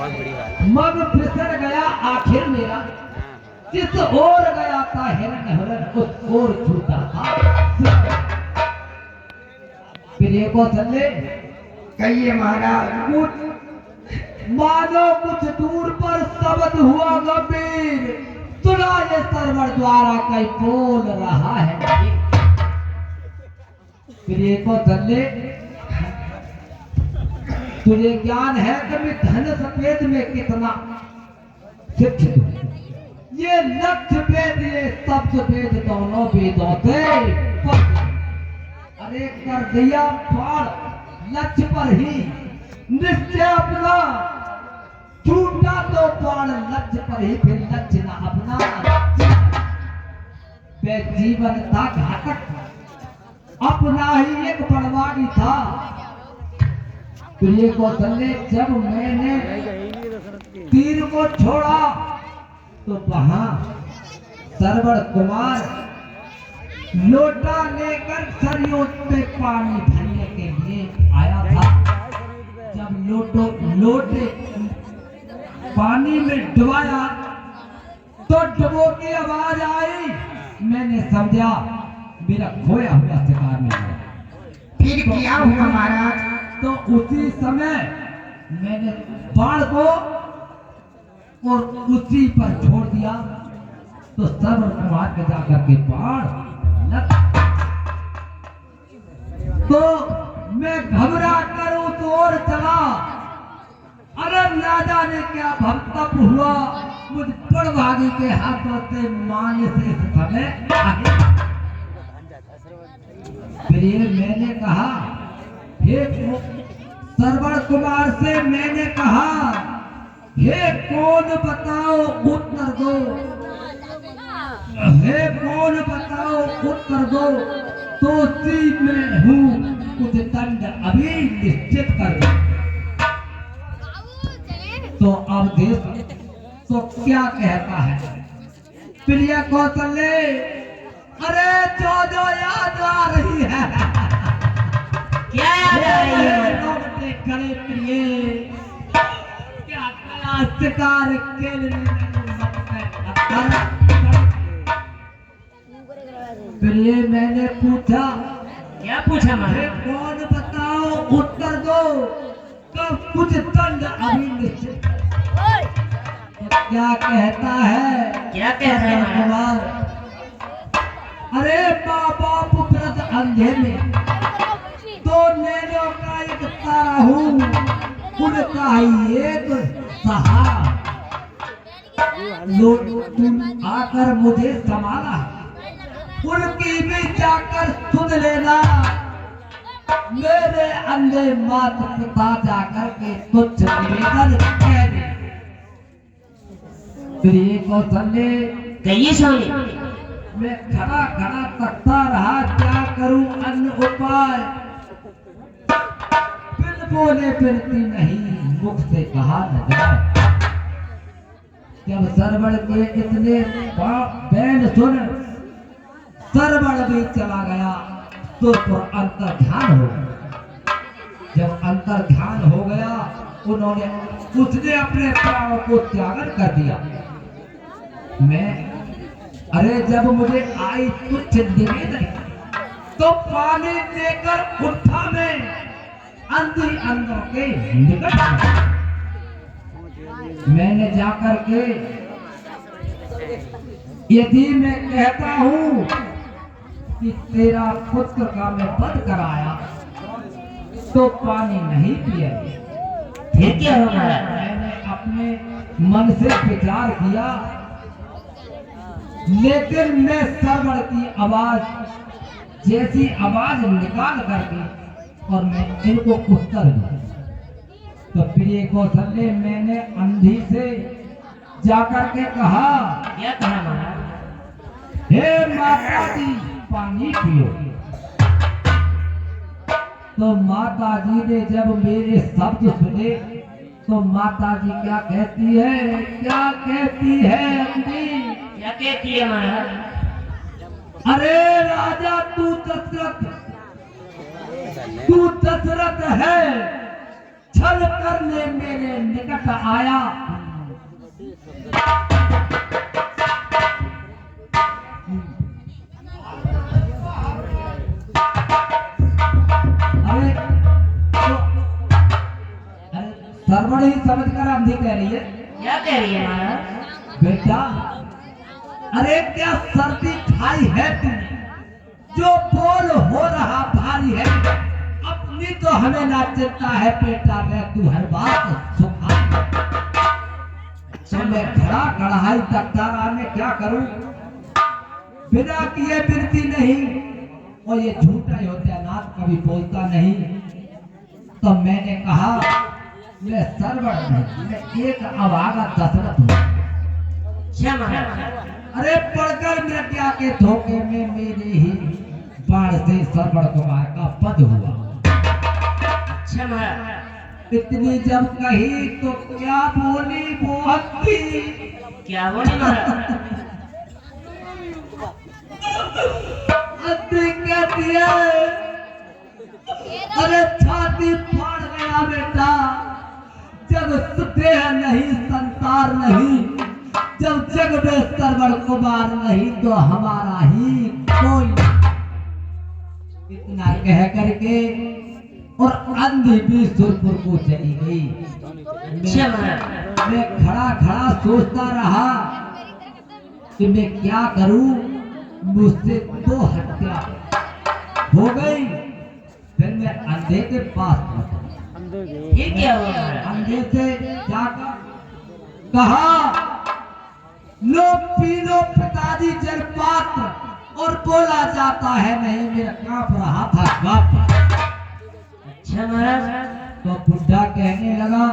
मग फिसल गया आखिर मेरा, जिस ओर गया था हिरण हिरण उस ओर छूटा था। प्रिय कौशल्य कहिए महाराज। मानो कुछ दूर पर शब्द हुआ गंभीर, सुना ये सरवर द्वारा कई बोल रहा है। प्रिय कौशल्य तुझे ज्ञान है कि मैं धन सफेद में कितना शिक्षित हूं। ये लक्ष्य वेद ये शब्द वेद दोनों वेदों से अरे कर दिया पार लक्ष्य पर ही निश्चय अपना, छूटा तो पार लक्ष्य पर ही, फिर लक्ष्य ना अपना। वे जीवन था घातक, अपना ही एक बड़वाड़ी था। प्रिय कौशल्य जब मैंने तीर को छोड़ा तो वहां सरवर कुमार लोटा लेकर सरयू पे पानी भरने के लिए आया था। जब लोटे पानी में डुबाया तो डुबो की आवाज आई। मैंने समझा मेरा खोया हुआ शिकार मिल गया। फिर क्या हुआ महाराज? तो उसी समय मैंने बाण को और उसी पर छोड़ दिया तो सर्व कुमार के जाकर के बाण लग, तो मैं घबरा कर उस ओर चला। अरे राजा ने क्या भक्तप हुआ, मुझ बड़भागी के हाथों से मान से इस समय आगे। फिर मैंने कहा हे सरवर कुमार से मैंने कहा हे कौन बताओ उत्तर दो, हे कौन बताओ उत्तर दो, तो उसी में हूँ कुछ दंड अभी निश्चित कर दो। तो अब देख तो क्या कहता है प्रिय कौशल्य, अरे जो याद आ रही है। क्या याद आ रही है? करे प्रिय क्या शिकार के प्रिय मैंने पूछा। क्या पूछा अरे कौन बताओ उत्तर दो, तो कुछ दंड अभी निश्चित। तो क्या कहता है? क्या कहता है कुमार? अरे माँ बाप व्रत अंधे में तो नैनों का एक तारा हूँ, उनका ही एक सहारा। लोग तुम आकर मुझे संभाला, उनकी भी जाकर सुन लेना। मेरे अंधे माता पिता जाकर के तुच्छ निवेदन कह दे। प्रिय कौशल्य कहिए स्वामी। मैं खड़ा खड़ा तकता रहा, क्या करूं अन्य उपाय। बिन बोले बिनती नहीं, मुख से कहा न जाए। जब सरवण के इतने बैन सुन सरवण भी चला गया तो अंतर ध्यान हो गया। जब अंतर ध्यान हो गया उसने अपने प्राणों को त्यागन कर दिया। मैं अरे जब मुझे आई तुच्छ निवेदन तो पानी देकर उठा मैं अंधी अंधों के निकट। मैंने जाकर के यदि मैं कहता हूँ कि तेरा पुत्र का मैं वध कराया तो पानी नहीं पिया, फिर क्या होगा? मैंने अपने मन से विचार किया, लेकिन मैं सरवण की आवाज जैसी आवाज निकाल करके और मैं इनको उत्तर दूं। तो प्रिय कौशल्य मैंने अंधी से जाकर के कहा, क्या कहा महाराज? हे माता जी पानी पियो। तो माता जी ने जब मेरे शब्द सुने तो माता जी क्या कहती है, क्या कहती है अंधी? क्या कहती है महाराज? अरे राजा तू दशरथ है, छल करने मेरे निकट आया। अरे तो अरे सरवड़ ही समझ कर अंधी कह रही है। क्या कह रही है महाराज? बेटा अरे क्या सर्दी खाई है तूने जो बोल हो रहा भारी है। अपनी तो हमें ना चिंता है बेटा, मैं तू हर बात सुखा। तो मैं खड़ा कढ़ाई तकदारा में क्या करूं, बिना किए बिनती नहीं। और ये झूठा योद्धानाथ कभी बोलता नहीं। तो मैंने कहा मैं सरवड़ नहीं, मैं एक अभागा दशरथ हूं। क्या महाराज? अरे पढ़कर मृत्या के धोखे में मेरे ही बाण से सरवड़ कुमार का पद हुआ। अच्छा महाराज। इतनी जब कही तो क्या बोली मोहब्बी। क्या बोली महाराज? अति कहती है अरे छाती फाड़ गया बेटा, जब देह नहीं संसार नहीं, जब जग में सरवड़ कुमार नहीं तो हमारा ही कोई। इतना कह करके और अंधी भी सुरपुर को चली गई। अच्छा महाराज। मैं खड़ा खड़ा सोचता रहा कि मैं क्या करूं, मुझसे तो हत्या हो गई। फिर मैं अंधे के पास पहुंचा। ये क्या हुआ महाराज? अंधे से जाकर कहा लो पी लो पिताजी जलपात्र, और बोला जाता है नहीं, मेरा कांप रहा था कप। अच्छा महाराज। तो बुढ़ा कहने लगा